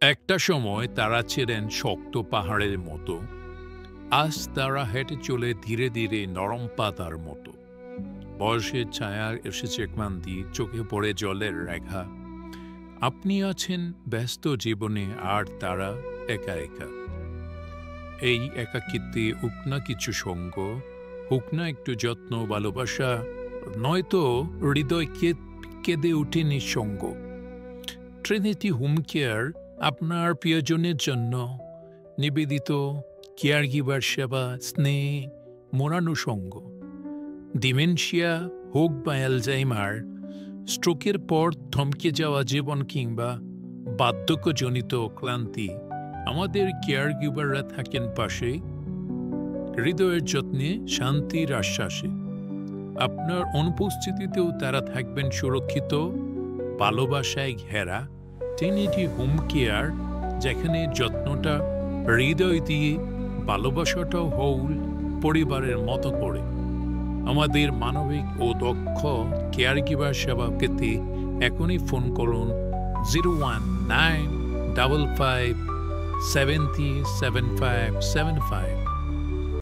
একটা সময় তারা ছিলেন শক্ত পাহাড়ের মতো। আজ তারা হেঁটে চলে ধীরে ধীরে নরম পাতার মতো। বয়সের ছায়া এসেছে ক্লান্তি, চোখে পড়ে জলের রেখা। আপনি আছেন ব্যস্ত জীবনে, আর তারা একা একা। এই একাকিত্বে হোক না কিছু সঙ্গ, হোক না একটু যত্ন ভালোবাসা, নয়তো হৃদয় কেঁদে ওঠে নিঃসঙ্গ। ট্রিনিটি হোম কেয়ার আপনার প্রিয়জনের জন্য নিবেদিত কেয়ার গিভার সেবা, স্নেহ, মোড়ানো সঙ্গ। ডিমেনশিয়া হোক বা অ্যালজাইমার, স্ট্রোকের পর থমকে যাওয়া জীবন কিংবা বার্ধক্যজনিত ক্লান্তি, আমাদের কেয়ার গিভাররা থাকেন পাশে, হৃদয়ের যত্নে, শান্তির আশ্বাসে। আপনার অনুপস্থিতিতেও তারা থাকবেন সুরক্ষিত, ভালোবাসায় ঘেরা। ট্রিনিটি হোম কেয়ার, যেখানে যত্নটা হৃদয় দিয়ে, ভালোবাসাটাও হউল পরিবারের মতো করে। আমাদের মানবিক ও দক্ষ কেয়ার গিভার সেবা পেতে এখনই ফোন করুন 01955 70 7575।